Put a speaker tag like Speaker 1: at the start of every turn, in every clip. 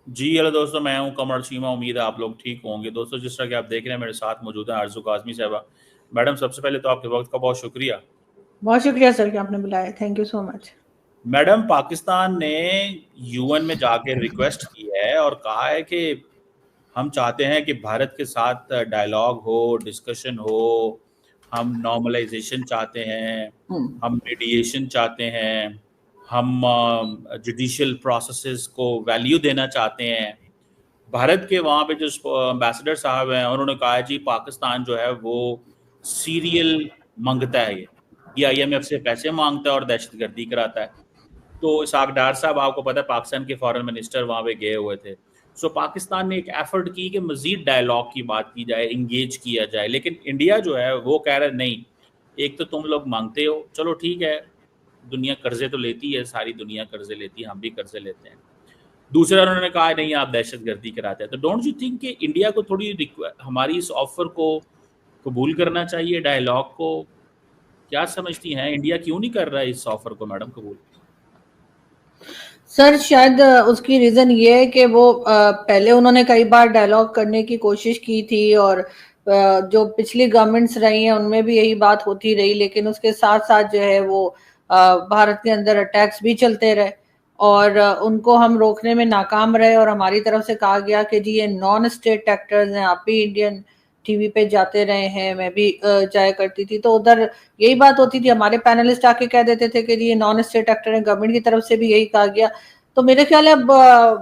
Speaker 1: जी hello दोस्तों, मैं हूं कमर चीमा। उम्मीद है आप लोग ठीक होंगे। दोस्तों, जिस तरह कि आप देख रहे हैं, मेरे साथ मौजूद है आरजू काजमी साहबा। मैडम, सबसे पहले तो आपके वक्त का बहुत शुक्रिया।
Speaker 2: बहुत शुक्रिया सर कि आपने बुलाया। Thank you so much.
Speaker 1: Madam, Pakistan ने यूएन में जाके रिक्वेस्ट की है और कहा है कि हम चाहते हैं कि भारत के साथ डायलॉग हो, डिस्कशन हो। हम नॉर्मलाइजेशन चाहते हैं,
Speaker 2: हम्म।
Speaker 1: हम मीडिएशन चाहते हैं, हम जुडिशियल प्रोसेसेस को वैल्यू देना चाहते हैं। भारत के वहाँ पे जो एम्बेसडर साहब हैं, उन्होंने कहा है जी पाकिस्तान जो है वो सीरियल मांगता है। ये आईएमएफ से पैसे मांगता है और दहशतगर्दी कराता है। तो इसाक डार साहब, आपको पता है, पाकिस्तान के फॉरेन मिनिस्टर वहाँ पे गए हुए थे। सो पाकिस्तान ने एक एफर्ट की कि मजीद डायलॉग की बात की जाए, इंगेज किया जाए। लेकिन इंडिया जो है वो कह रहा है नहीं। एक तो तुम लोग मांगते हो, चलो ठीक है, दुनिया कर्जे तो लेती है, सारी दुनिया कर्जे लेती है, हम भी कर्जे लेते हैं। दूसरा, उन्होंने कहा नहीं आप दहशतगर्दी कराते हैं। तो डोंट यू थिंक कि इंडिया को थोड़ी हमारी इस ऑफर को कबूल करना चाहिए, डायलॉग को? क्या समझती हैं, इंडिया क्यों नहीं कर रहा है इस ऑफर को मैडम कबूल?
Speaker 2: सर शायद उसकी रीजन ये है कि वो पहले उन्होंने कई बार डायलॉग करने की कोशिश की थी और जो पिछली गवर्नमेंट्स रही हैं उनमें भी यही बात होती रही, लेकिन उसके साथ साथ जो है वो भारत के अंदर अटैक्स भी चलते रहे और उनको हम रोकने में नाकाम रहे और हमारी तरफ से कहा गया कि जी ये नॉन स्टेट एक्टर्स हैं। आप भी इंडियन टीवी पे जाते रहे हैं, मैं भी जाया करती थी, तो उधर यही बात होती थी। हमारे पैनलिस्ट आके कह देते थे कि जी ये नॉन स्टेट एक्टर है। गवर्नमेंट की तरफ से भी यही कहा गया। तो मेरे ख्याल है अब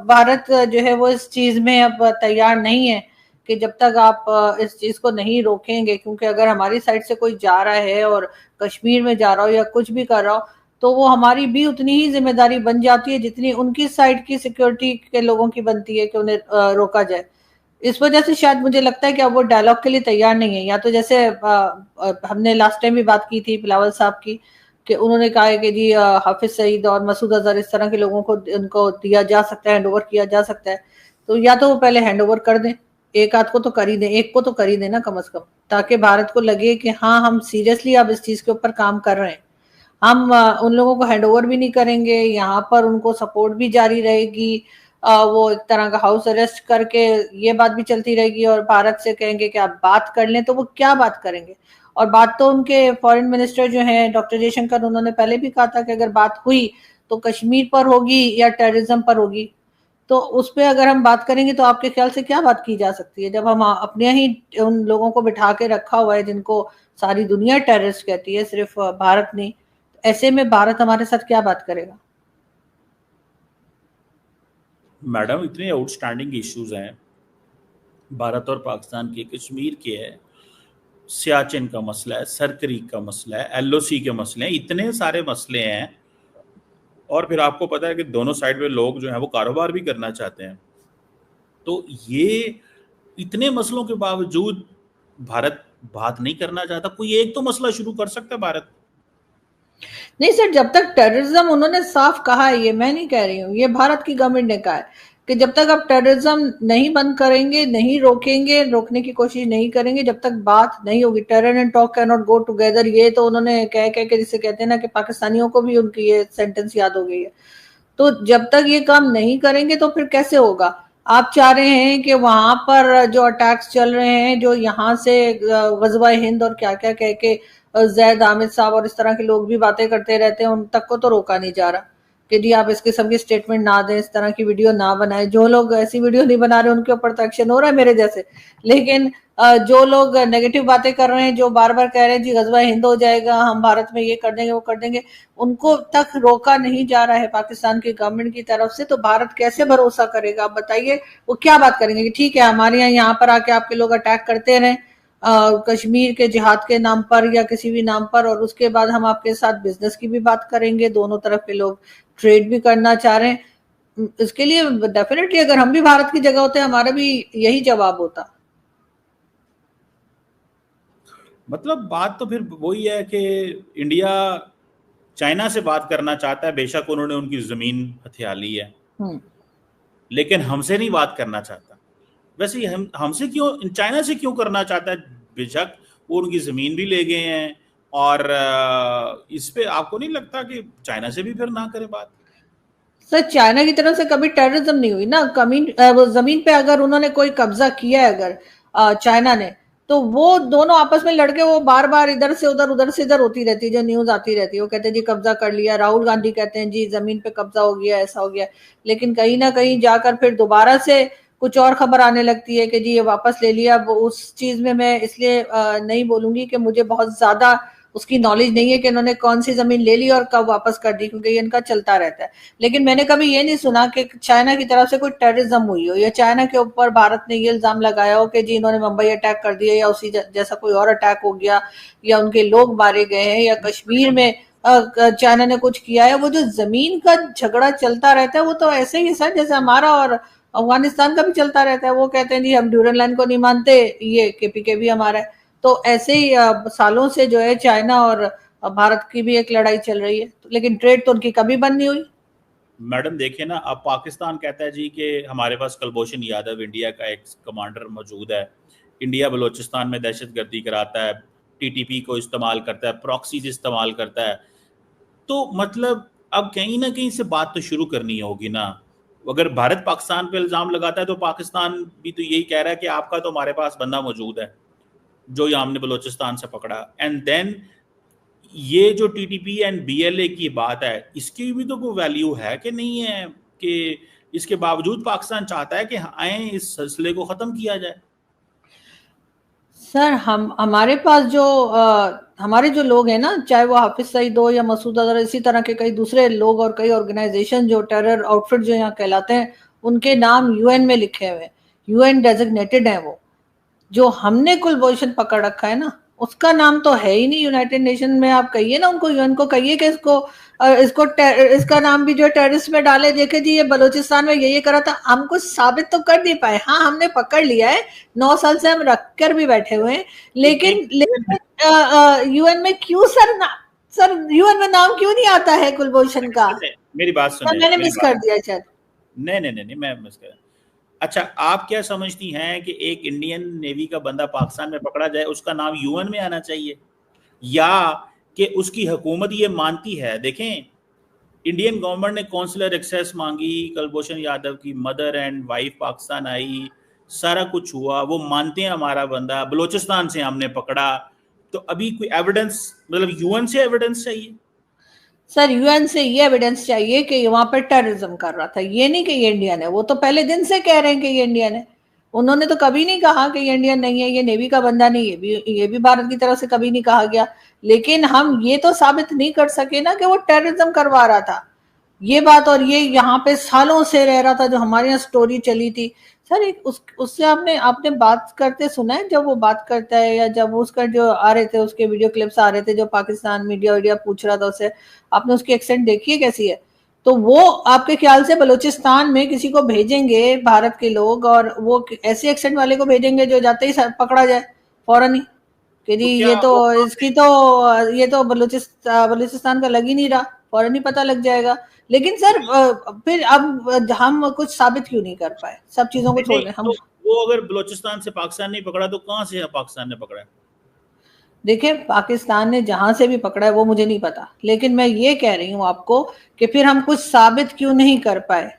Speaker 2: भारत जो है वो इस चीज में अब तैयार नहीं है कि जब तक आप इस चीज को नहीं रोकेंगे, क्योंकि अगर हमारी साइड से कोई जा रहा है और कश्मीर में जा रहा हो या कुछ भी कर रहा हो, तो वो हमारी भी उतनी ही जिम्मेदारी बन जाती है जितनी उनकी साइड की सिक्योरिटी के लोगों की बनती है कि उन्हें रोका जाए। इस वजह से शायद मुझे लगता है कि अब वो डायलॉग के लिए तैयार नहीं है। या तो जैसे हमने लास्ट टाइम भी बात की थी बिलावल साहब की, कि उन्होंने कहा है कि जी हाफिज सईद और मसूद अजहर इस तरह के लोगों को उनको दिया जा सकता है, हैंड ओवर किया जा सकता है। तो या तो वो पहले हैंड ओवर कर दें, एक आध को तो कर ही दें, एक को तो कर ही देना कम से कम, ताकि भारत को लगे कि हाँ हम सीरियसली अब इस चीज के ऊपर काम कर रहे हैं। हम उन लोगों को हैंड ओवर भी नहीं करेंगे, यहाँ पर उनको सपोर्ट भी जारी रहेगी। वो एक तरह का हाउस अरेस्ट करके ये बात भी चलती रहेगी और भारत से कहेंगे कि आप बात कर लें, तो वो क्या बात करेंगे? और बात तो उनके फॉरेन मिनिस्टर जो हैं डॉक्टर जयशंकर, उन्होंने पहले भी कहा था कि अगर बात हुई तो कश्मीर पर होगी या टेररिज्म पर होगी। तो उस पर अगर हम बात करेंगे तो आपके ख्याल से क्या बात की जा सकती है, जब हम अपने ही उन लोगों को बिठा के रखा हुआ है जिनको सारी दुनिया टेररिस्ट कहती है, सिर्फ भारत नहीं। ऐसे में भारत हमारे साथ क्या बात करेगा?
Speaker 1: मैडम, इतने आउटस्टैंडिंग इश्यूज हैं भारत और पाकिस्तान के। कश्मीर के है, सियाचिन का मसला है, सरक्रीक का मसला है, एलओसी के मसले हैं, इतने सारे मसले हैं। और फिर आपको पता है कि दोनों साइड में लोग जो हैं वो कारोबार भी करना चाहते हैं। तो ये इतने मसलों के बावजूद भारत बात नहीं करना चाहता। कोई एक तो मसला शुरू कर सकता है भारत।
Speaker 2: नहीं सर, जब तक टेररिज्म, उन्होंने साफ कहा है, ये मैं नहीं कह रही हूँ, ये भारत की गवर्नमेंट ने कहा है कि जब तक आप टेररिज्म नहीं बंद करेंगे, नहीं रोकेंगे, रोकने की कोशिश नहीं करेंगे, जब तक बात नहीं होगी। Terror and talk can not go together, ये तो उन्होंने कह कह के, जिसे कहते हैं ना कि पाकिस्तानियों को भी उनकी ये सेंटेंस याद हो गई है। तो जब तक ये काम नहीं करेंगे तो फिर कैसे होगा? आप चाह रहे हैं कि वहां पर जो अटैक्स चल रहे हैं, जो यहाँ से गजवा हिंद और क्या क्या कह के जैद आमिद साहब और इस तरह के लोग भी बातें करते रहते हैं, उन तक को तो रोका नहीं जा रहा कि जी आप इस किस्म की स्टेटमेंट ना दें, इस तरह की वीडियो ना बनाएं। जो लोग ऐसी वीडियो नहीं बना रहे उनके ऊपर तो एक्शन हो रहा है मेरे जैसे। लेकिन जो लोग नेगेटिव बातें कर रहे हैं, जो बार बार कह रहे हैं जी गजवा हिंद हो जाएगा, हम भारत में ये कर देंगे वो कर देंगे, उनको तक रोका नहीं जा रहा है पाकिस्तान की गवर्नमेंट की तरफ से। तो भारत कैसे भरोसा करेगा, आप बताइए? वो क्या बात करेंगे कि ठीक है हमारे यहाँ पर आके आपके लोग अटैक करते रहे कश्मीर के जिहाद के नाम पर या किसी भी नाम पर, और उसके बाद हम आपके साथ बिजनेस की भी बात करेंगे, दोनों तरफ के लोग ट्रेड भी करना चाह रहे हैं। इसके लिए डेफिनेटली अगर हम भी भारत की जगह होते हमारा भी यही जवाब होता।
Speaker 1: मतलब बात तो फिर वही है कि इंडिया चाइना से बात करना चाहता है। बेशक उन्होंने उनकी जमीन हथिया ली है,
Speaker 2: हम्म।
Speaker 1: लेकिन हमसे नहीं बात करना चाहता। वैसे ही हम हमसे क्यों, चाइना से क्यों करना चाहता है? बेशक वो उनकी जमीन भी ले गए हैं। और इस पे आपको नहीं लगता कि चाइना से भी फिर ना करे बात?
Speaker 2: सर चाइना की तरफ से कभी टेररिज्म नहीं हुई ना, वो जमीन पे अगर उन्होंने कोई कब्जा किया है अगर चाइना ने, तो वो दोनों आपस में लड़के वो बार बार इधर से उधर होती रहती है, जो न्यूज आती रहती है, वो कहते हैं जी कब्जा कर लिया, राहुल गांधी कहते हैं जी जमीन पे कब्जा हो गया, ऐसा हो गया, लेकिन कहीं ना कहीं जाकर फिर दोबारा से कुछ और खबर आने लगती है कि जी ये वापस ले लिया। अब उस चीज में मैं इसलिए नहीं बोलूंगी कि मुझे बहुत ज्यादा उसकी नॉलेज नहीं है कि इन्होंने कौन सी जमीन ले ली और कब वापस कर दी, क्योंकि ये इनका चलता रहता है। लेकिन मैंने कभी ये नहीं सुना कि चाइना की तरफ से कोई टेररिज्म हुई हो, या चाइना के ऊपर भारत ने ये इल्जाम लगाया हो कि जी इन्होंने मुंबई अटैक कर दिया, या उसी जैसा कोई और अटैक हो गया, या उनके लोग मारे गए हैं, या कश्मीर में चाइना ने कुछ किया है। वो जो जमीन का झगड़ा चलता रहता है वो तो ऐसे ही सर जैसे हमारा और अफगानिस्तान का भी चलता रहता है। वो कहते हैं जी हम ड्यूरन लाइन को नहीं मानते, ये केपीके भी हमारा है। तो ऐसे ही सालों से जो है चाइना और भारत की भी एक लड़ाई चल रही है, लेकिन ट्रेड तो उनकी कभी बंद नहीं हुई।
Speaker 1: मैडम देखिए ना, अब पाकिस्तान कहता है जी कि हमारे पास कुलभूषण यादव इंडिया का एक कमांडर मौजूद है, इंडिया बलूचिस्तान में दहशतगर्दी कराता है, टीटीपी को इस्तेमाल करता है, प्रॉक्सीज इस्तेमाल करता है। तो मतलब अब कहीं ना कहीं से बात तो शुरू करनी होगी ना। अगर भारत पाकिस्तान पे इल्जाम लगाता है तो पाकिस्तान भी तो यही कह रहा है कि आपका तो हमारे पास बंदा मौजूद है जो ये हमने बलूचिस्तान से पकड़ा। एंड देन ये जो टीटीपी एंड बीएलए की बात है, इसकी भी तो कोई वैल्यू है कि नहीं है, कि इसके बावजूद पाकिस्तान चाहता है कि आए इस सिलसिले को खत्म किया जाए।
Speaker 2: सर हम हमारे पास जो हमारे जो लोग हैं ना, चाहे वो हाफिज सईद हो या मसूद अजहर, इसी तरह के कई दूसरे लोग और कई ऑर्गेनाइजेशन जो टेरर आउटफिट जो यहाँ कहलाते हैं, उनके नाम यूएन में लिखे हुए हैं, यूएन डेजिग्नेटेड है वो। जो हमने कुलभूषण पकड़ रखा है ना, उसका नाम तो है ही नहीं यूनाइटेड नेशन में। आप कहिए ना उनको, यूएन को कहिए कि इसका नाम भी जो है टेररिस्ट में डाले। देखे जी ये बलूचिस्तान में ये करा था, हम कुछ साबित तो कर नहीं पाए। हाँ हमने पकड़ लिया है, 9 साल से हम रख कर भी बैठे हुए हैं, लेकिन यूएन में क्यों सर यूएन में नाम क्यों नहीं आता है कुलभूषण का?
Speaker 1: मेरी बात सुने,
Speaker 2: मैंने मिस कर दिया शायद।
Speaker 1: नहीं नहीं नहीं, मैं मिस कर। अच्छा, आप क्या समझती हैं कि एक इंडियन नेवी का बंदा पाकिस्तान में पकड़ा जाए, उसका नाम यूएन में आना चाहिए, या कि उसकी हुकूमत ये मानती है? देखें, इंडियन गवर्नमेंट ने कौंसलर एक्सेस मांगी, कुलभूषण यादव की मदर एंड वाइफ पाकिस्तान आई, सारा कुछ हुआ, वो मानते हैं हमारा बंदा बलूचिस्तान से हमने पकड़ा। तो अभी कोई एविडेंस, मतलब यूएन से एविडेंस चाहिए?
Speaker 2: सर यूएन से ये एविडेंस चाहिए कि वहां पर टेररिज्म कर रहा था, ये नहीं कि ये इंडियन है। वो तो पहले दिन से कह रहे हैं कि ये इंडियन है। उन्होंने तो कभी नहीं कहा कि ये इंडियन नहीं है, ये नेवी का बंदा नहीं है, ये भी भारत की तरफ से कभी नहीं कहा गया। लेकिन हम ये तो साबित नहीं कर सके ना कि वो टेररिज्म करवा रहा था, ये बात। और ये यहाँ पे सालों से रह रहा था, जो हमारे यहाँ स्टोरी चली थी। सर एक उससे आपने आपने बात करते सुना है, जब वो बात करता है या जब उसका जो आ रहे थे उसके वीडियो क्लिप्स आ रहे थे, जो पाकिस्तान मीडिया पूछ रहा था उससे, आपने उसकी एक्सेंट देखी है कैसी है? तो वो आपके ख्याल से बलूचिस्तान में किसी को भेजेंगे भारत के लोग, और वो ऐसे एक्सेंट वाले को भेजेंगे जो जाते ही पकड़ा जाए फौरन ही कि जी
Speaker 1: तो क्या
Speaker 2: ये तो
Speaker 1: वो
Speaker 2: इसकी तो ये तो बलूचिस्तान का लग ही नहीं रहा, फौरन ही पता लग जाएगा। लेकिन सर फिर अब हम कुछ साबित क्यों नहीं कर पाए? सब चीजों को
Speaker 1: नहीं
Speaker 2: छोड़
Speaker 1: नहीं,
Speaker 2: दें हम।
Speaker 1: तो वो अगर बलूचिस्तान से पाकिस्तान नहीं पकड़ा तो कहाँ से पाकिस्तान ने पकड़ा है?
Speaker 2: देखिए पाकिस्तान ने जहां से भी पकड़ा है वो मुझे नहीं पता, लेकिन मैं ये कह रही हूँ आपको कि फिर हम कुछ साबित क्यों नहीं कर पाए?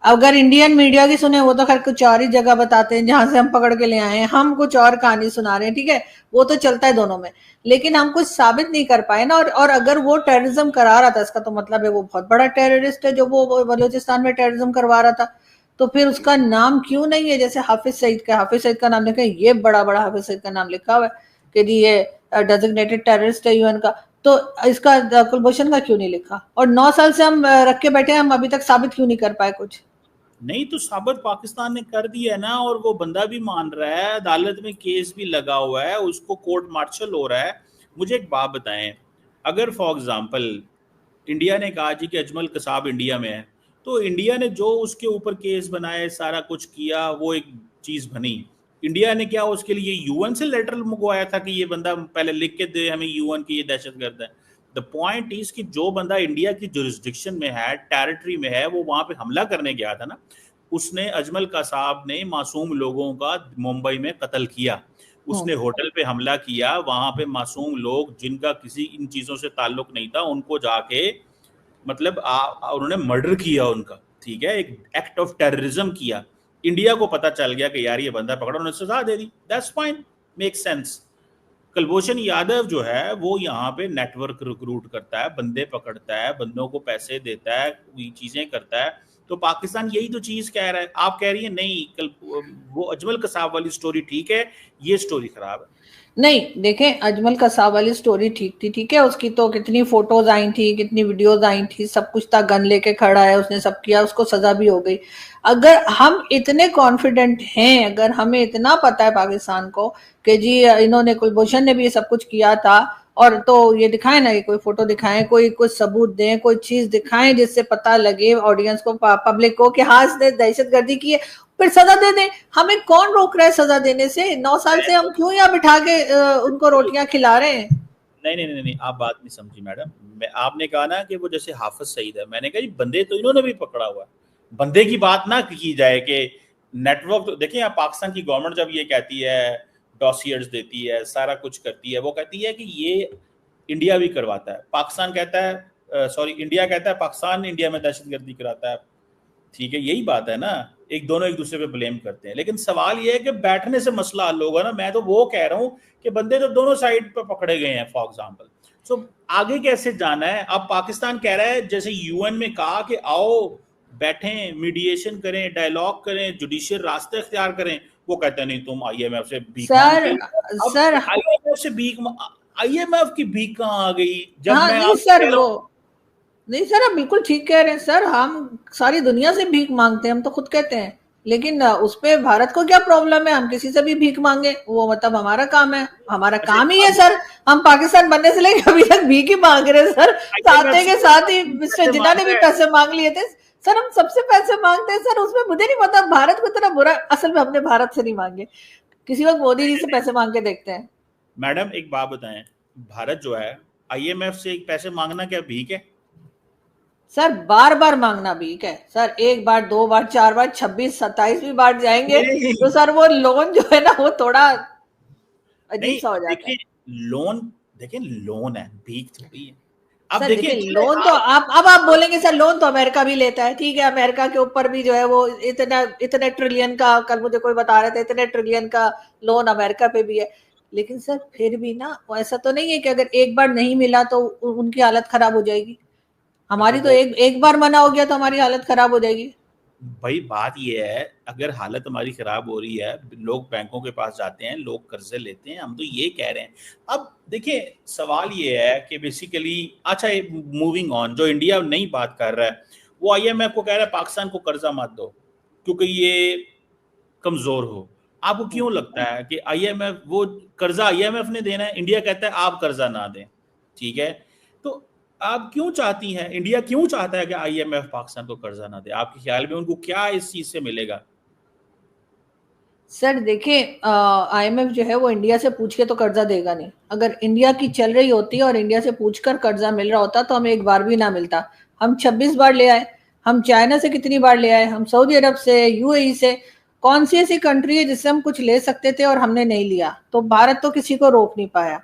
Speaker 2: अगर इंडियन मीडिया की सुने, वो तो खैर कुछ और ही जगह बताते हैं जहां से हम पकड़ के ले आए हैं, हम कुछ और कहानी सुना रहे हैं, ठीक है, वो तो चलता है दोनों में। लेकिन हम कुछ साबित नहीं कर पाए ना। और अगर वो टेररिज्म करा रहा था, इसका तो मतलब है वो बहुत बड़ा टेररिस्ट है जो वो बलूचिस्तान में टेररिज्म करवा रहा था। तो फिर उसका नाम क्यों नहीं है जैसे हाफिज सईद का? हाफिज सईद का नाम लिखा है, ये बड़ा बड़ा हाफिज सईद का नाम लिखा हुआ है कि जी ये डेजिग्नेटेड टेररिस्ट है यूएन का। तो इसका कुलभूषण का क्यों नहीं लिखा? और 9 साल से हम रख के बैठे हैं, हम अभी तक साबित क्यों नहीं कर पाए कुछ?
Speaker 1: नहीं तो साबित पाकिस्तान ने कर दिया है ना, और वो बंदा भी मान रहा है, अदालत में केस भी लगा हुआ है, उसको कोर्ट मार्शल हो रहा है। मुझे एक बात बताएं, अगर फॉर एग्जांपल इंडिया ने कहा जी कि अजमल कसाब इंडिया में है, तो इंडिया ने जो उसके ऊपर केस बनाए, सारा कुछ किया, वो एक चीज बनी। इंडिया ने क्या उसके लिए यूएन से लेटर मंगवाया था कि ये बंदा पहले लिख के दे हमें यूएन की, ये दहशतगर्द है? द पॉइंट इज कि जो बंदा इंडिया की जुरिस्डिक्शन में है, टेरिटरी में है, वो वहां पे हमला करने गया था ना। उसने, अजमल कसाब ने मासूम लोगों का मुंबई में कत्ल किया, उसने होटल पे हमला किया, वहां पे मासूम लोग जिनका किसी इन चीजों से ताल्लुक नहीं था उनको जाके मतलब उन्होंने मर्डर किया उनका, ठीक है, एक एक्ट ऑफ टेररिज्म किया, इंडिया को पता चल गया कि यार ये बंदा पकड़ा, उन्होंने सजा दे दी, that's fine, make sense. Kulbhushan Yadav जो है वो यहाँ पे नेटवर्क रिक्रूट करता है, बंदे पकड़ता है, बंदों को पैसे देता है, चीजें करता है। तो पाकिस्तान यही तो चीज कह रहा है, आप कह रही है नहीं कल वो अजमल कसाब वाली स्टोरी ठीक है, ये स्टोरी खराब है।
Speaker 2: नहीं देखें, अजमल कसाब वाली स्टोरी ठीक थी, ठीक है, उसकी तो कितनी फोटोज आई थी, कितनी वीडियोज आई थी, सब कुछ था, गन लेके खड़ा है, उसने सब किया, उसको सजा भी हो गई। अगर हम इतने कॉन्फिडेंट हैं, अगर हमें इतना पता है पाकिस्तान को कि जी इन्होंने, कुलभूषण ने भी ये सब कुछ किया था, और तो ये दिखाएं ना, ये कोई फोटो दिखाएं, कोई कुछ सबूत दें, कोई चीज दिखाएं जिससे पता लगे ऑडियंस को, पब्लिक को कि हाँ इसने दहशतगर्दी की है, फिर सजा दे दें। हमें कौन रोक रहा है सजा देने से? 9 साल से हम क्यों यहाँ बिठा के उनको रोटियां खिला रहे हैं?
Speaker 1: नहीं नहीं नहीं नहीं, आप बात नहीं समझी मैडम। मैं, आपने कहा ना कि वो जैसे हाफिज सईद है, मैंने कहा जी बंदे तो इन्होंने भी पकड़ा हुआ है, बंदे की बात ना की जाए कि नेटवर्क। तो देखिए आप, पाकिस्तान की गवर्नमेंट जब ये कहती है, डॉसियर्स देती है, सारा कुछ करती है, वो कहती है कि ये इंडिया भी करवाता है, पाकिस्तान कहता है, सॉरी इंडिया कहता है पाकिस्तान इंडिया में दहशतगर्दी कराता है, ठीक है, यही बात है ना, एक दोनों एक दूसरे पे ब्लेम करते हैं। लेकिन सवाल ये है कि बैठने से मसला हल होगा ना, मैं तो वो कह रहा हूँ कि बंदे तो दोनों साइड पे पकड़े गए हैं फॉर एग्जाम्पल। सो आगे कैसे जाना है? अब पाकिस्तान कह रहा है जैसे यूएन में कहा कि आओ बैठें, मीडिएशन करें, डायलॉग करें, जुडिशियल रास्ते इख्तियार करें, वो कहते हैं नहीं तुम आईएमएफ से भीख
Speaker 2: सर
Speaker 1: मांगते हो। अब
Speaker 2: सर
Speaker 1: आईएमएफ से भीख, आईएमएफ की भीख कहाँ आ गई? जब
Speaker 2: हाँ,
Speaker 1: मैं
Speaker 2: नहीं
Speaker 1: आपसे
Speaker 2: सर,
Speaker 1: कह रहा
Speaker 2: वो
Speaker 1: हूँ,
Speaker 2: नहीं सर, आप बिल्कुल ठीक कह रहे हैं सर, हम सारी दुनिया से भीख मांगते हैं, हम तो खुद कहते हैं, लेकिन उस पे भारत को क्या प्रॉब्लम है? हम किसी से भी भीख मांगे, वो मतलब हमारा काम है, हमारा
Speaker 1: अच्छा
Speaker 2: काम ही है
Speaker 1: अब
Speaker 2: सर। हम पाकिस्तान बनने से लेकर अभी तक भीख ही मांग रहे हैं सर।
Speaker 1: आईएमएफ
Speaker 2: साथ
Speaker 1: से
Speaker 2: के साथ ही मिस्टर
Speaker 1: पैसे
Speaker 2: जिन्ना
Speaker 1: मांग
Speaker 2: ने भी
Speaker 1: रहे हैं।
Speaker 2: पैसे मांग लिए थे सर, हम सबसे पैसे मांगते हैं सर, उसमें मुझे नहीं पता भारत को इतना बुरा, असल में हमने भारत से नहीं मांगे, किसी वक्त मोदी जी से पैसे मांग के देखते हैं।
Speaker 1: मैडम एक बात बताएं, भारत जो है आईएमएफ से पैसे मांगना क्या भीख है?
Speaker 2: सर बार बार मांगना भीख है सर, एक बार, दो बार, चार बार, 26, 27वीं बार जाएंगे
Speaker 1: नहीं
Speaker 2: तो सर वो लोन जो है ना, वो थोड़ा अजीब
Speaker 1: नहीं,
Speaker 2: सा हो जाता
Speaker 1: देखिए
Speaker 2: है।
Speaker 1: लोन, देखिए लोन है, भीख थोड़ी है। अब
Speaker 2: सर
Speaker 1: देखिए
Speaker 2: देखिए,
Speaker 1: चले
Speaker 2: लोन तो
Speaker 1: आप,
Speaker 2: आप, अब आप बोलेंगे सर लोन तो अमेरिका भी लेता है, ठीक है, अमेरिका के ऊपर भी जो है वो इतना, इतने ट्रिलियन का, कल मुझे कोई बता रहे थे, इतने ट्रिलियन का लोन अमेरिका पे भी है। लेकिन सर फिर भी ना, वो ऐसा तो नहीं है कि अगर एक बार नहीं मिला तो उनकी हालत खराब हो जाएगी।
Speaker 1: अच्छा
Speaker 2: हमारी तो
Speaker 1: वो,
Speaker 2: एक एक बार मना हो गया तो हमारी हालत खराब हो जाएगी।
Speaker 1: भाई बात ये है, अगर हालत हमारी खराब हो रही है, लोग बैंकों के पास जाते हैं, लोग कर्जे लेते हैं, हम तो ये कह रहे हैं। अब देखिए सवाल ये है कि बेसिकली, अच्छा मूविंग ऑन, जो इंडिया नहीं बात कर रहा है, वो आईएमएफ को कह रहा है पाकिस्तान को कर्जा मत दो क्योंकि ये कमजोर हो। आपको क्यों लगता है कि आईएमएफ, वो कर्जा आईएमएफ ने देना है, इंडिया कहता है आप कर्जा ना दें, ठीक है? तो आप क्यों चाहती हैं, इंडिया क्यों चाहता है कि आईएमएफ पाकिस्तान को कर्जा ना दे? आपके ख्याल में उनको क्या इस चीज से मिलेगा?
Speaker 2: सर देखिए, आईएमएफ जो है वो इंडिया से पूछ के तो कर्जा देगा नहीं। अगर इंडिया की चल रही होती और इंडिया से पूछकर कर्जा मिल रहा होता तो हमें एक बार भी ना मिलता। हम 26 बार ले आए, हम चाइना से कितनी बार ले आए, हम सऊदी अरब से, यूएई से, कौन सी ऐसी कंट्री है जिससे हम कुछ ले सकते थे और हमने नहीं लिया? तो भारत तो किसी को रोक नहीं पाया।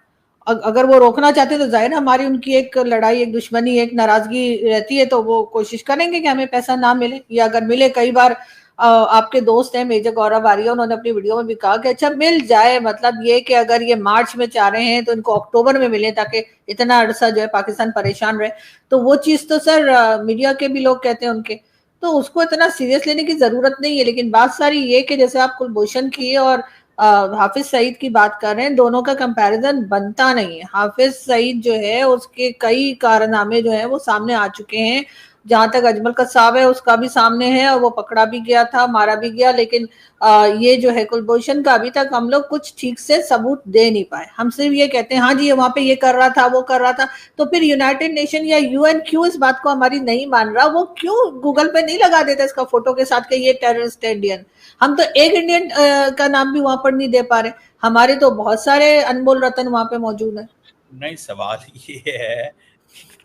Speaker 2: अगर वो रोकना चाहते तो जाहिर है हमारी उनकी एक लड़ाई, एक दुश्मनी, एक नाराजगी रहती है, तो वो कोशिश करेंगे कि हमें पैसा ना मिले, या अगर मिले, कई बार आपके दोस्त हैं मेजर गौरव आर्या, उन्होंने अपनी वीडियो में भी कहा कि अच्छा मिल जाए, मतलब ये कि अगर ये मार्च में चाह रहे हैं तो इनको अक्टूबर में मिले, ताकि इतना अरसा जो है पाकिस्तान परेशान रहे। तो वो चीज तो सर मीडिया के भी लोग कहते हैं उनके, तो उसको इतना सीरियस लेने की जरूरत नहीं है। लेकिन बात सारी ये कि जैसे आप कुलभूषण की और हाफिज सईद की बात कर रहे हैं, दोनों का कंपैरिजन बनता नहीं है। हाफिज सईद जो है उसके कई कारनामे जो है वो सामने आ चुके हैं, जहां तक अजमल कसाब है उसका भी सामने है, और वो पकड़ा भी गया था, मारा भी गया। लेकिन ये जो है कुलभूषण का, अभी तक हम लोग कुछ ठीक से सबूत दे नहीं पाए। हम सिर्फ ये कहते हैं हाँ जी वहां पे ये कर रहा था, वो कर रहा था। तो फिर यूनाइटेड नेशन या यूएन क्यों इस बात को हमारी नहीं मान रहा? वो क्यों गूगल पे नहीं लगा देता इसका फोटो के साथ कि ये टेररिस्ट है इंडियन? हम तो एक इंडियन का नाम भी वहां पर नहीं दे पा रहे। हमारे तो बहुत सारे अनमोल रतन वहां पे मौजूद है।
Speaker 1: नहीं सवाल ये है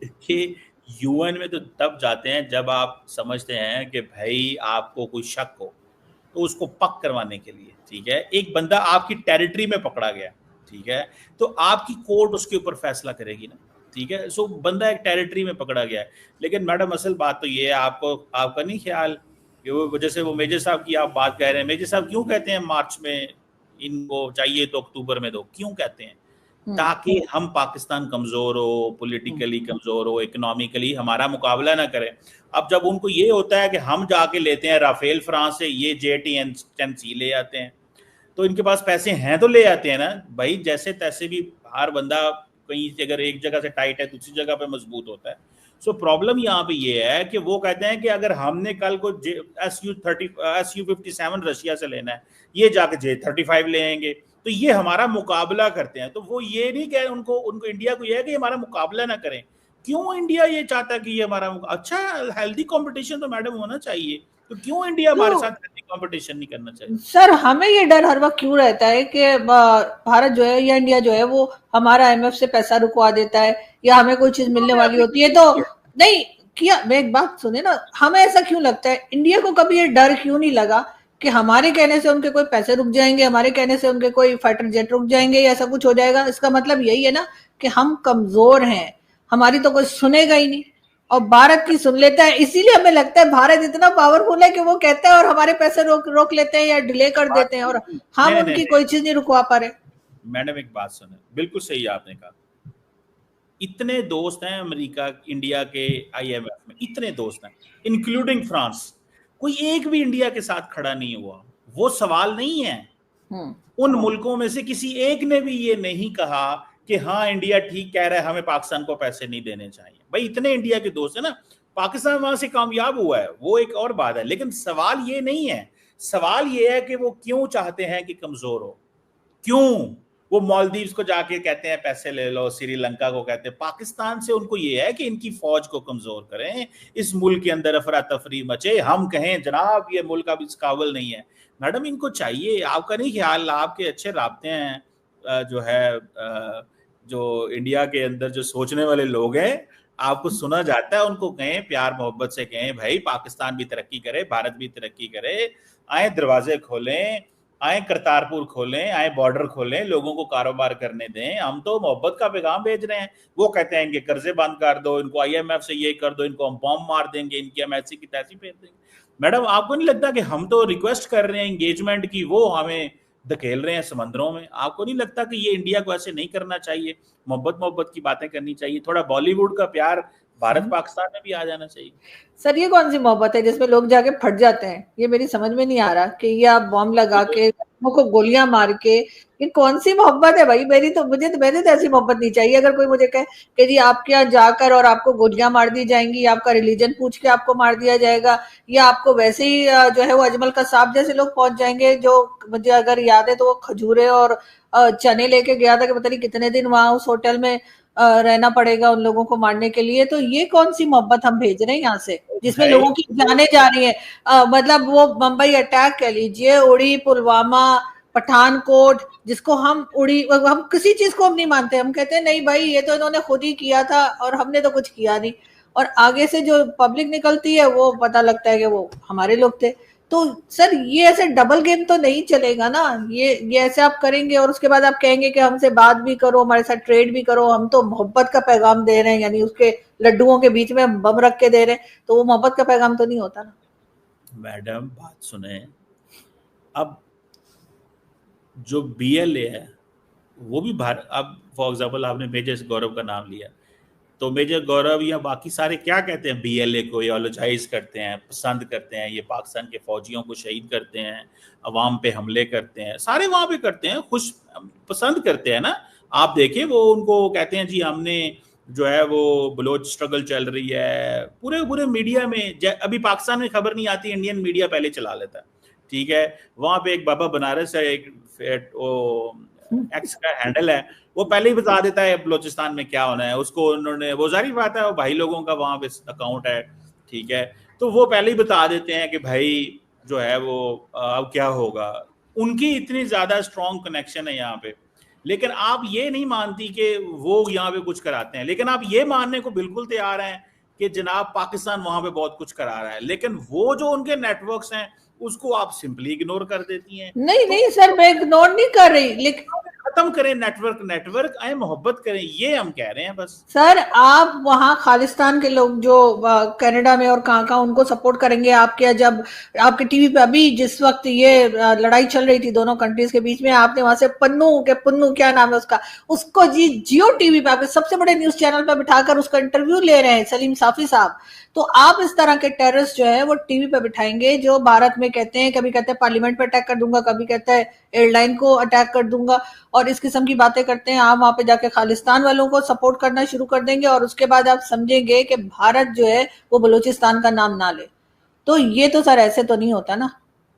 Speaker 1: कि यूएन में तो तब जाते हैं जब आप समझते हैं कि भाई आपको कोई शक हो, तो उसको पक करवाने के लिए, ठीक है, एक बंदा आपकी टेरिटरी में पकड़ा गया, ठीक है, तो आपकी कोर्ट उसके ऊपर फैसला करेगी ना। ठीक है। सो बंदा एक टेरिटरी में पकड़ा गया है। लेकिन मैडम असल बात तो ये है, आपको आपका नहीं ख्याल कि वो जैसे वो मेजर साहब की आप बात कह रहे हैं, मेजर साहब क्यों कहते हैं मार्च में इनको चाहिए तो अक्टूबर में दो, क्यों कहते हैं? ताकि हम पाकिस्तान कमजोर हो, पॉलिटिकली कमजोर हो, इकोनॉमिकली हमारा मुकाबला ना करें। अब जब उनको ये होता है कि हम जाके लेते हैं राफेल फ्रांस से, ये JT10C ले आते हैं, तो इनके पास पैसे हैं तो ले आते हैं ना भाई। जैसे तैसे भी हर बंदा कहीं अगर एक जगह से टाइट है दूसरी जगह पे मजबूत होता है। सो प्रॉब्लम यहाँ पे ये है कि वो कहते हैं कि अगर हमने कल को SU-57 रशिया से लेना है, ये जाके J-35 लेंगे, तो ये हमारा मुकाबला करते हैं। तो वो ये नहीं कह, उनको इंडिया को ये है कि हमारा मुकाबला ना करें। क्यों इंडिया ये चाहता है कि ये हमारा अच्छा हेल्दी कंपटीशन तो मैडम होना चाहिए, तो क्यों इंडिया हमारे
Speaker 2: तो
Speaker 1: साथ हेल्दी कंपटीशन नहीं करना चाहिए?
Speaker 2: सर हमें ये डर हर वक्त क्यों रहता है कि भारत जो है या इंडिया जो है वो हमारा IMF से पैसा रुकवा देता है, या हमें कोई चीज मिलने वाली होती है तो नहीं किया। मैं एक बात सुने ना, हमें ऐसा क्यों लगता है, इंडिया को कभी ये डर क्यों नहीं लगा कि हमारे कहने से उनके कोई पैसे रुक जाएंगे, हमारे कहने से उनके कोई फाइटर जेट रुक जाएंगे, या ऐसा कुछ हो जाएगा? इसका मतलब यही है ना कि हम कमजोर हैं, हमारी तो कोई सुनेगा ही नहीं, और भारत की सुन लेता है। इसीलिए हमें लगता है भारत इतना पावरफुल है कि वो कहता है और हमारे पैसे रोक रोक लेते हैं या डिले कर देते हैं, और हम
Speaker 1: नहीं नहीं
Speaker 2: उनकी
Speaker 1: नहीं
Speaker 2: कोई चीज नहीं रुकवा पा रहे।
Speaker 1: मैडम एक बात सुने, बिल्कुल सही आपने कहा। इतने दोस्त हैं अमेरिका इंडिया के IMF में, इतने दोस्त हैं इंक्लूडिंग फ्रांस, कोई एक भी इंडिया के साथ खड़ा नहीं हुआ। वो सवाल नहीं है। उन मुल्कों में से किसी एक ने भी ये नहीं कहा कि हाँ इंडिया ठीक कह रहा है, हमें पाकिस्तान को पैसे नहीं देने चाहिए। भाई इतने इंडिया के दोस्त है ना, पाकिस्तान वहां से कामयाब हुआ है वो एक और बात है, लेकिन सवाल ये नहीं है। सवाल ये है कि वो क्यों चाहते हैं कि कमजोर हो, क्यों वो मालदीव्स को जाके कहते हैं पैसे ले लो, श्रीलंका को कहते हैं, पाकिस्तान से उनको ये है कि इनकी फौज को कमजोर करें, इस मुल्क के अंदर अफरा तफरी मचे, हम कहें जनाब ये मुल्क अब इस काबिल नहीं है। मैडम इनको चाहिए, आपका नहीं ख्याल, आपके अच्छे राब्ते हैं जो है जो इंडिया के अंदर जो सोचने वाले लोग हैं, आपको सुना जाता है, उनको कहें प्यार मोहब्बत से कहें भाई पाकिस्तान भी तरक्की करे, भारत भी तरक्की करे, आए दरवाजे खोलें, आए करतारपुर खोलें, आए बॉर्डर खोलें, लोगों को कारोबार करने दें। हम तो मोहब्बत का पैगाम भेज रहे हैं। वो कहते हैं इनके कर्जे बंद कर दो, इनको IMF से ये कर दो, इनको हम बॉम्ब मार देंगे, इनकी हम ऐसी की तैसी फेर देंगे। मैडम आपको नहीं लगता कि हम तो रिक्वेस्ट कर रहे हैं एंगेजमेंट की, वो हमें धकेल रहे हैं समंदरों में? आपको नहीं लगता कि ये इंडिया को ऐसे नहीं करना चाहिए? मोहब्बत मोहब्बत की बातें करनी चाहिए, थोड़ा बॉलीवुड का प्यार भारत पाकिस्तान में भी आ जाना चाहिए।
Speaker 2: सर ये कौन सी मोहब्बत है जिसमें लोग जाके फट जाते हैं? ये मेरी समझ में नहीं आ रहा कि ये आप बॉम्ब लगा के लोगों को गोलियां मार के, ये कौन सी मोहब्बत है भाई? मैंने तो ऐसी मोहब्बत नहीं चाहिए। अगर कोई मुझे कहे कि जी आपके यहाँ जाकर और आपको गोलियां मार दी जाएंगी, आपका रिलीजन पूछ के आपको मार दिया जाएगा, या आपको वैसे ही जो है वो अजमल का सांप जैसे लोग पहुंच जाएंगे, जो मुझे अगर याद है तो वो खजूरे और चने लेके गया था कि पता नहीं कितने दिन वहां उस होटल में रहना पड़ेगा उन लोगों को मारने के लिए। तो ये कौन सी मोहब्बत हम भेज रहे हैं यहाँ से, जिसमें लोगों की जाने जा रही है? मतलब वो मुंबई अटैक कह लीजिए, उड़ी, पुलवामा, पठानकोट, जिसको हम किसी चीज को हम नहीं मानते। हम कहते हैं नहीं भाई ये तो इन्होंने खुद ही किया था और हमने तो कुछ किया नहीं, और आगे से जो पब्लिक निकलती है वो पता लगता है कि वो हमारे लोग थे। तो सर ये ऐसे डबल गेम तो नहीं चलेगा ना। ये ऐसे आप करेंगे और उसके बाद आप कहेंगे कि हमसे बात भी करो, हमारे साथ ट्रेड भी करो। हम तो मोहब्बत का पैगाम दे रहे हैं, यानी उसके लड्डुओं के बीच में हम बम रख के दे रहे हैं, तो वो मोहब्बत का पैगाम तो नहीं होता ना।
Speaker 1: मैडम बात सुने, अब जो BLA है वो भी भारत, अब फॉर एग्जाम्पल आपने मेजर गौरव का नाम लिया, तो मेजर गौरव या बाकी सारे क्या कहते हैं BLA को, योलोजाइज करते हैं, पसंद करते हैं, ये पाकिस्तान के फौजियों को शहीद करते हैं, अवाम पे हमले करते हैं, सारे वहां पे करते हैं, खुश पसंद करते हैं ना। आप देखें वो उनको कहते हैं जी हमने जो है वो बलोच स्ट्रगल चल रही है, पूरे पूरे मीडिया में अभी पाकिस्तान में खबर नहीं आती, इंडियन मीडिया पहले चला लेता है, ठीक है। वहां पे एक बाबा बनारस है, एक एक्स का हैंडल है, वो पहले ही बता देता है बलोचिस्तान में क्या होना है। उसको उन्होंने, वो जारी बात है वो भाई लोगों का वहां पे अकाउंट है, ठीक है, तो वो पहले ही बता देते हैं कि भाई जो है वो अब क्या होगा। उनकी इतनी ज्यादा स्ट्रॉन्ग कनेक्शन है यहाँ पे, लेकिन आप ये नहीं मानती कि वो यहाँ पे कुछ कराते हैं, लेकिन आप ये मानने को बिल्कुल तैयार हैं कि जनाब पाकिस्तान वहां पे बहुत कुछ करा रहा है, लेकिन वो जो उनके नेटवर्क्स हैं उसको आप सिंपली इग्नोर कर देती हैं।
Speaker 2: नहीं नहीं सर, मैं इग्नोर नहीं कर रही, लेकिन
Speaker 1: खत्म करें नेटवर्क आए, मोहब्बत करें, ये हम कह रहे हैं बस।
Speaker 2: सर आप वहां खालिस्तान के लोग जो कनाडा में और कहाँ कहाँ उनको सपोर्ट करेंगे आपके, जब आपके टीवी पे अभी जिस वक्त ये लड़ाई चल रही थी दोनों कंट्रीज के बीच में, आपने वहां से पुन्नू क्या नाम है उसका, उसको जियो टीवी पे आपके सबसे बड़े न्यूज चैनल पे बिठाकर उसका इंटरव्यू ले रहे हैं सलीम साफी साहब। तो आप इस तरह के टेररिस्ट जो है वो टीवी पे बिठाएंगे, जो भारत में कहते हैं, कभी कहते हैं पार्लियामेंट पे अटैक कर दूंगा, कभी कहता है एयरलाइन को अटैक कर दूंगा, और इस किस्म की बातें करते हैं। आप वहां पे जाके खालिस्तान वालों को सपोर्ट करना शुरू कर देंगे और उसके बाद आप समझेंगे कि भारत जो है वो बलूचिस्तान का नाम ना ले। तो ये तो सर ऐसे तो नहीं होता ना।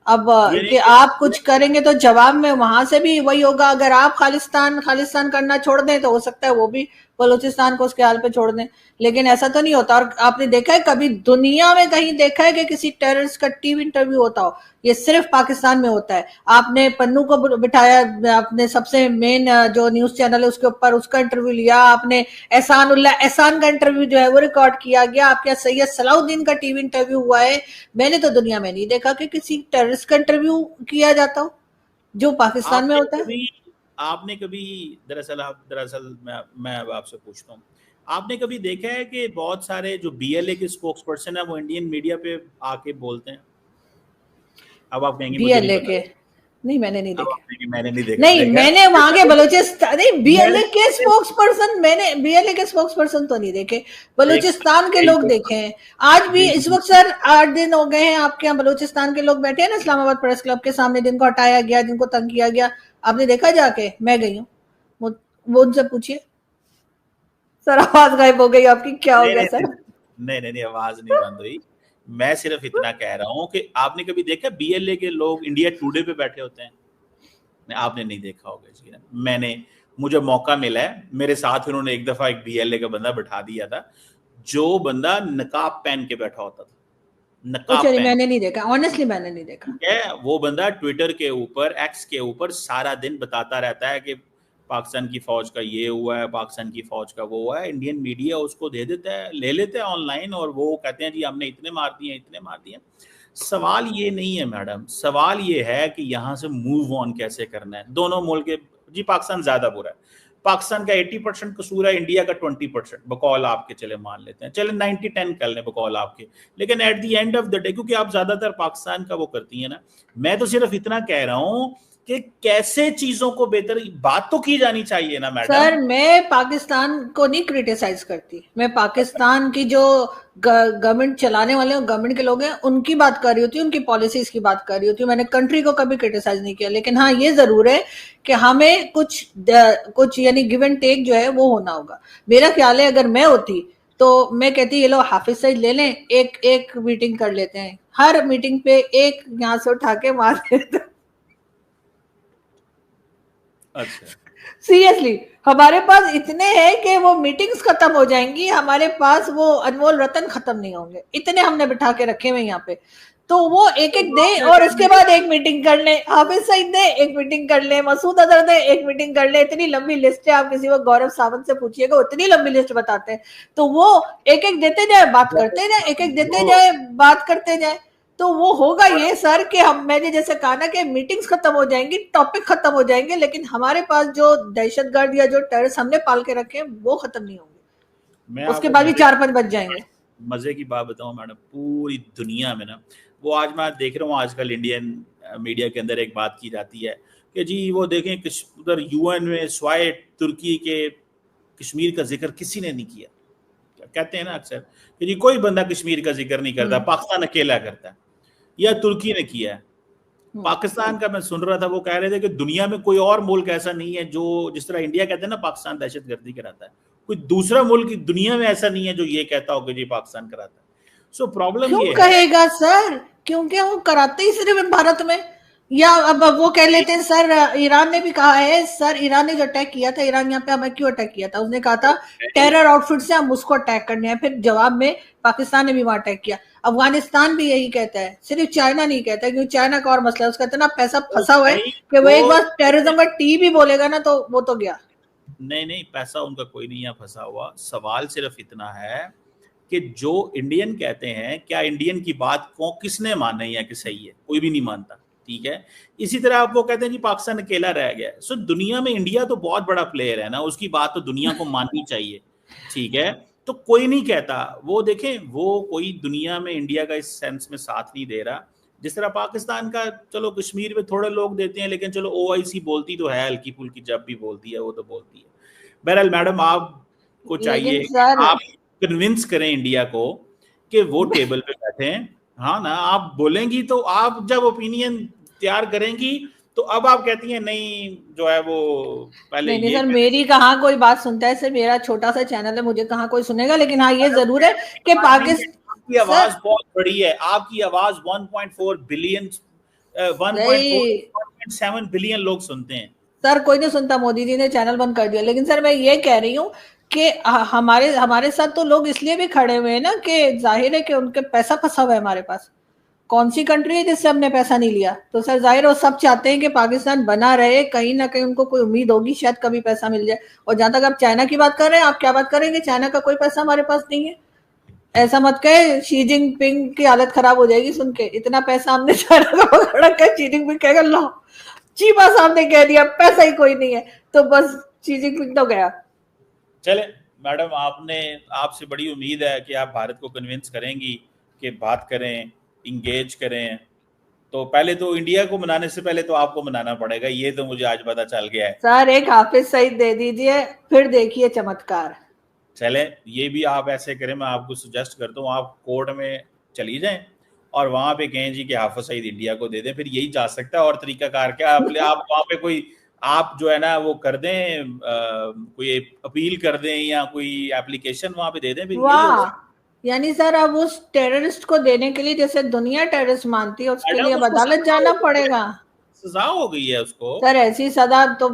Speaker 2: अब कि आप कुछ करेंगे तो जवाब में वहां से भी वही होगा। अगर आप खालिस्तान करना छोड़ दें तो हो सकता है वो भी बलूचिस्तान को उसके हाल पे छोड़ दें, लेकिन ऐसा तो नहीं होता। और आपने देखा है कभी दुनिया में कहीं देखा है कि किसी टेररिस्ट का टीवी इंटरव्यू होता हो? ये सिर्फ पाकिस्तान में होता है। आपने पन्नू को बिठाया, आपने सबसे मेन जो न्यूज चैनल है उसके ऊपर उसका इंटरव्यू लिया, आपने एहसान का इंटरव्यू जो है वो रिकॉर्ड किया गया, आपके यहाँ सैयद सलाउद्दीन का टीवी इंटरव्यू हुआ है। मैंने तो दुनिया में नहीं देखा कि किसी टेररिस्ट का इंटरव्यू किया जाता हो जो पाकिस्तान में होता है।
Speaker 1: आपने कभी दरअसल मैं अब आपसे पूछता हूँ, आपने कभी देखा है कि बहुत सारे जो बीएलए के स्पोक्स पर्सन है वो इंडियन मीडिया पे आके बोलते हैं? अब आप कहेंगे मुझे नहीं पता।
Speaker 2: नहीं मैंने नहीं देखा।
Speaker 1: मैंने नहीं देखा।
Speaker 2: नहीं मैंने वहां के बलूचिस्तान, नहीं बीएलए के स्पोक्स पर्सन, मैंने बीएलए के स्पोक्स पर्सन तो नहीं देखे, बलूचिस्तान के लोग देखे हैं। आज भी इस वक्त सर 8 दिन हो गए हैं आपके यहाँ बलूचिस्तान के लोग बैठे हैं ना इस्लामाबाद प्रेस क्लब के सामने, जिनको हटाया गया, जिनको तंग किया गया। आपने देखा जाके? मैं गई हूँ, वो उनसे पूछिए। सर आवाज गायब हो गई आपकी, क्या हो गया सर?
Speaker 1: नहीं आवाज नहीं बंद हुई। मैं सिर्फ इतना कह रहा हूँ कि आपने कभी देखा बीएलए के लोग इंडिया टुडे पे बैठे होते हैं? आपने नहीं देखा होगा इसलिए मुझे मौका मिला है, मेरे साथ उन्होंने एक दफा एक बीएलए का बंदा बैठा दिया था, जो बंदा नकाब पहन के बैठा होता था। नकाब पहन,
Speaker 2: मैंने नहीं देखा, ऑनेस्टली मैंने नहीं देखा।
Speaker 1: वो बंदा ट्विटर के ऊपर, एक्स के ऊपर सारा दिन बताता रहता है कि पाकिस्तान की फौज का ये हुआ है, पाकिस्तान की फौज का वो हुआ है। इंडियन मीडिया उसको दे देता है, ले लेते हैं ऑनलाइन, और वो कहते हैं जी हमने इतने मार दिए। सवाल ये नहीं है मैडम, सवाल ये है कि यहाँ से मूव ऑन कैसे करना है। दोनों मुल्क के, जी पाकिस्तान ज्यादा बुरा है, पाकिस्तान का 80% कसूर है, इंडिया का 20%, बकौल आपके, चले मान लेते हैं, चले 90-10 कर लें बकौल आपके, लेकिन at the end of the day, क्योंकि आप ज्यादातर पाकिस्तान का वो करती है ना, मैं तो सिर्फ इतना कह रहा हूँ कि कैसे चीजों को बेहतर, बात तो की जानी चाहिए ना मैडम।
Speaker 2: सर मैं पाकिस्तान को नहीं क्रिटिसाइज करती, मैं पाकिस्तान की जो गवर्नमेंट चलाने वाले गवर्नमेंट के लोग हैं उनकी बात कर रही होती हूँ, उनकी पॉलिसीज की बात कर रही होती हूँ। मैंने कंट्री को कभी क्रिटिसाइज नहीं किया, लेकिन हाँ ये जरूर है कि हमें कुछ यानी गिव एंड टेक जो है वो होना होगा। मेरा ख्याल है अगर मैं होती तो मैं कहती ये लोग हाफिज सईद ले लें, एक मीटिंग कर लेते हैं, हर मीटिंग पे एक यहाँ से उठा के मार देते।
Speaker 1: अच्छा
Speaker 2: सीरियसली हमारे पास इतने हैं कि वो मीटिंग्स खत्म हो जाएंगी, हमारे पास वो अनमोल रतन खत्म नहीं होंगे, इतने हमने बिठा के रखे हुए यहाँ पे। तो वो एक दे और उसके बाद एक मीटिंग कर ले, हाफिज सईद दे एक मीटिंग कर ले, मसूद अजहर दे एक मीटिंग कर ले। इतनी लंबी लिस्ट है, आप किसी को गौरव सावंत से पूछिएगा, इतनी लंबी लिस्ट बताते हैं। तो वो एक देते जाए, बात करते जाए, एक देते जाए, बात करते जाए, तो वो होगा ये सर कि मैंने जैसे कहा ना कि मीटिंग्स खत्म हो जाएंगी, टॉपिक खत्म हो जाएंगे, लेकिन हमारे पास जो दहशतगर्द या जो टेररिस्ट हमने पाल के रखे हैं वो खत्म नहीं होंगे। उसके बाद भी 4-5 बच जाएंगे।
Speaker 1: मजे की बात बताऊं मैडम, पूरी दुनिया में ना, वो आज मैं देख रहा हूँ आजकल इंडियन मीडिया के अंदर एक बात की जाती है कि जी वो देखें उधर यूएन में स्वाय तुर्की के कश्मीर का जिक्र किसी ने नहीं किया। कहते हैं ना अक्सर कि जी कोई बंदा कश्मीर का जिक्र नहीं करता, पाकिस्तान अकेला करता है, या तुर्की ने किया है। पाकिस्तान का मैं सुन रहा था, वो कह रहे थे कि दुनिया में कोई और मुल्क ऐसा नहीं है जो, जिस तरह इंडिया कहते हैं ना पाकिस्तान दहशतगर्दी कराता है, कोई दूसरा मुल्क दुनिया में ऐसा नहीं है जो ये कहता हो कि जी पाकिस्तान कराता है। सो प्रॉब्लम ये
Speaker 2: कहेगा सर, क्योंकि वो कराते ही सिर्फ भारत में, या अब वो कह लेते हैं सर ईरान ने भी कहा है, सर ईरान ने जो अटैक किया था, ईरान यहाँ पे हमें क्यों अटैक किया था, उसने कहा था टेरर आउटफिट से हम उसको अटैक करने हैं, फिर जवाब में पाकिस्तान ने भी वहां अटैक किया। अफगानिस्तान भी यही कहता है, सिर्फ चाइना नहीं कहता, क्योंकि चाइना का और मसला है, उसका इतना पैसा फंसा हुआ है कि वो एक बार टेररिज्म का टी भी बोलेगा ना तो वो तो गया।
Speaker 1: नहीं पैसा उनका कोई नहीं है फंसा हुआ। सवाल सिर्फ इतना है कि जो इंडियन कहते हैं, क्या इंडियन की बात को किसने माना है कि सही है? कोई भी नहीं मानता। ठीक है। इसी तरह आप वो कहते हैं जी पाकिस्तान अकेला रह गया। सो दुनिया में इंडिया तो बहुत बड़ा प्लेयर है ना, उसकी बात तो दुनिया को माननी चाहिए, ठीक है। तो कोई नहीं कहता, वो देखें, वो कोई दुनिया में इंडिया का इस सेंस में साथ नहीं दे रहा। जिस तरह पाकिस्तान का, चलो कश्मीर में थोड़े लोग देते हैं, लेकिन चलो ओआईसी बोलती तो है हल्की फुल्की, जब भी बोलती है वो तो बोलती है। बहरहाल मैडम, आपको
Speaker 2: लेकिन
Speaker 1: चाहिए कि
Speaker 2: सर
Speaker 1: आप कन्विंस करें इंडिया को कि वो टेबल पे बैठे हैं। हाँ ना, आप बोलेंगी तो, आप जब ओपिनियन तैयार करेंगी तो अब आप कहती हैं नहीं जो है वो पहले
Speaker 2: नहीं नहीं
Speaker 1: ये
Speaker 2: सर, मेरी कहाँ कोई बात सुनता है सर, मेरा छोटा सा चैनल है, मुझे कहाँ कोई सुनेगा। लेकिन हाँ ये जरूर है कि
Speaker 1: बात नहीं है, आपकी
Speaker 2: पाकिस्तान
Speaker 1: आवाज
Speaker 2: सर,
Speaker 1: बहुत बड़ी है, आपकी आवाज 1.4 बिलियन,
Speaker 2: नहीं
Speaker 1: 1.4 बिलियन लोग सुनते हैं।
Speaker 2: सर, कोई नहीं सुनता, मोदी जी ने चैनल बंद कर दिया। लेकिन सर मैं ये कह रही हूँ कि हमारे हमारे साथ तो लोग इसलिए भी खड़े हुए हैं ना कि जाहिर है कि उनके पैसा फंसा हुआ है हमारे पास। कौन सी कंट्री है जिससे हमने पैसा नहीं लिया? तो सर जाहिर वो सब चाहते हैं कि पाकिस्तान बना रहे, कहीं ना कहीं उनको कोई उम्मीद होगी शायद कभी पैसा मिल जाए। और जहां तक आप चाइना की बात कर रहे हैं, आप क्या बात करेंगे? चाइना का कोई पैसा हमारे पास नहीं है। ऐसा मत कहे, शी जिनपिंग की हालत खराब हो जाएगी सुन के, इतना पैसा हमने चाइना का पकड़ कर, शी जिनपिंग कहेगा लो, चीपा सामने कह दिया पैसा ही कोई नहीं है, तो बस शी जिनपिंग तो गया।
Speaker 1: चले मैडम, आपने, आपसे बड़ी उम्मीद है कि आप भारत को कन्विंस करेंगी कि बात करें, इंगेज करें। तो पहले तो इंडिया को मनाने से पहले तो आपको मनाना पड़ेगा, ये तो मुझे आज पता चल गया है।
Speaker 2: सर एक हाफिज सईद दे दीजिए, फिर देखिए चमत्कार।
Speaker 1: चले, ये भी आप ऐसे करें, मैं आपको सजेस्ट करता हूँ, आप कोर्ट में चली जाएं और वहां पे कहें जी कि हाफिज सईद इंडिया को दे दें, फिर यही जा सकता है। और तरीकाकार क्या, आप वहां पे कोई, आप जो है ना वो कर दें, कोई अपील कर दें या कोई एप्लीकेशन वहां पे दे दें, फिर यही होगा।
Speaker 2: वाह, यानी सर अब उस टेररिस्ट को देने के लिए, जैसे दुनिया टेररिस्ट मानती है, उसके लिए
Speaker 1: मैडम
Speaker 2: अब
Speaker 1: उसको
Speaker 2: अदालत
Speaker 1: सजा
Speaker 2: जाना
Speaker 1: हो गई है,
Speaker 2: पड़ेगा।
Speaker 1: सजा हो गई है उसको।
Speaker 2: सर ऐसी सजा तो,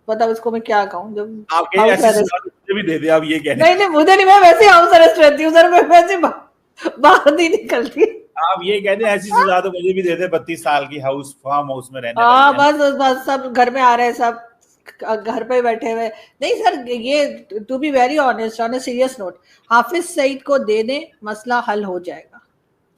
Speaker 2: बताओ इसको मैं क्या कहूँ, जब
Speaker 1: आप कहें
Speaker 2: हाउस
Speaker 1: ऐसी
Speaker 2: अरेस्ट।
Speaker 1: सजा तो मुझे भी दे दे, आप ये कहने,
Speaker 2: नहीं नहीं, मुझे नहीं, मैं वैसे हाउस अरेस्ट रहती हूँ सर, मैं वैसे बाहर नहीं निकलती।
Speaker 1: आप ये कहते हैं ऐसी सजा तो मुझे भी दे दे, 32 साल की हाउस, फार्म हाउस में रहने वाली
Speaker 2: हाँ
Speaker 1: है।
Speaker 2: बस बस बस, सब घर में आ रहे हैं, सब घर पे बैठे हुए। नहीं सर, ये to be very honest, on a serious note, Hafiz Saeed को दे दें, मसला हल हो जाएगा।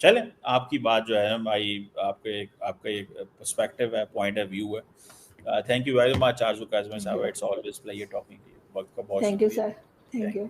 Speaker 1: चले, आपकी बात जो है भाई, आपका एक पर्सपेक्टिव है, पॉइंट ऑफ व्यू है। Thank you very much Arzoo Kazmi साहब, it's always pleasure talking to you. वक्त का बहुत
Speaker 2: थैंक यू
Speaker 1: शुक्रिया।
Speaker 2: Sir, thank
Speaker 1: thank
Speaker 2: you.
Speaker 1: You.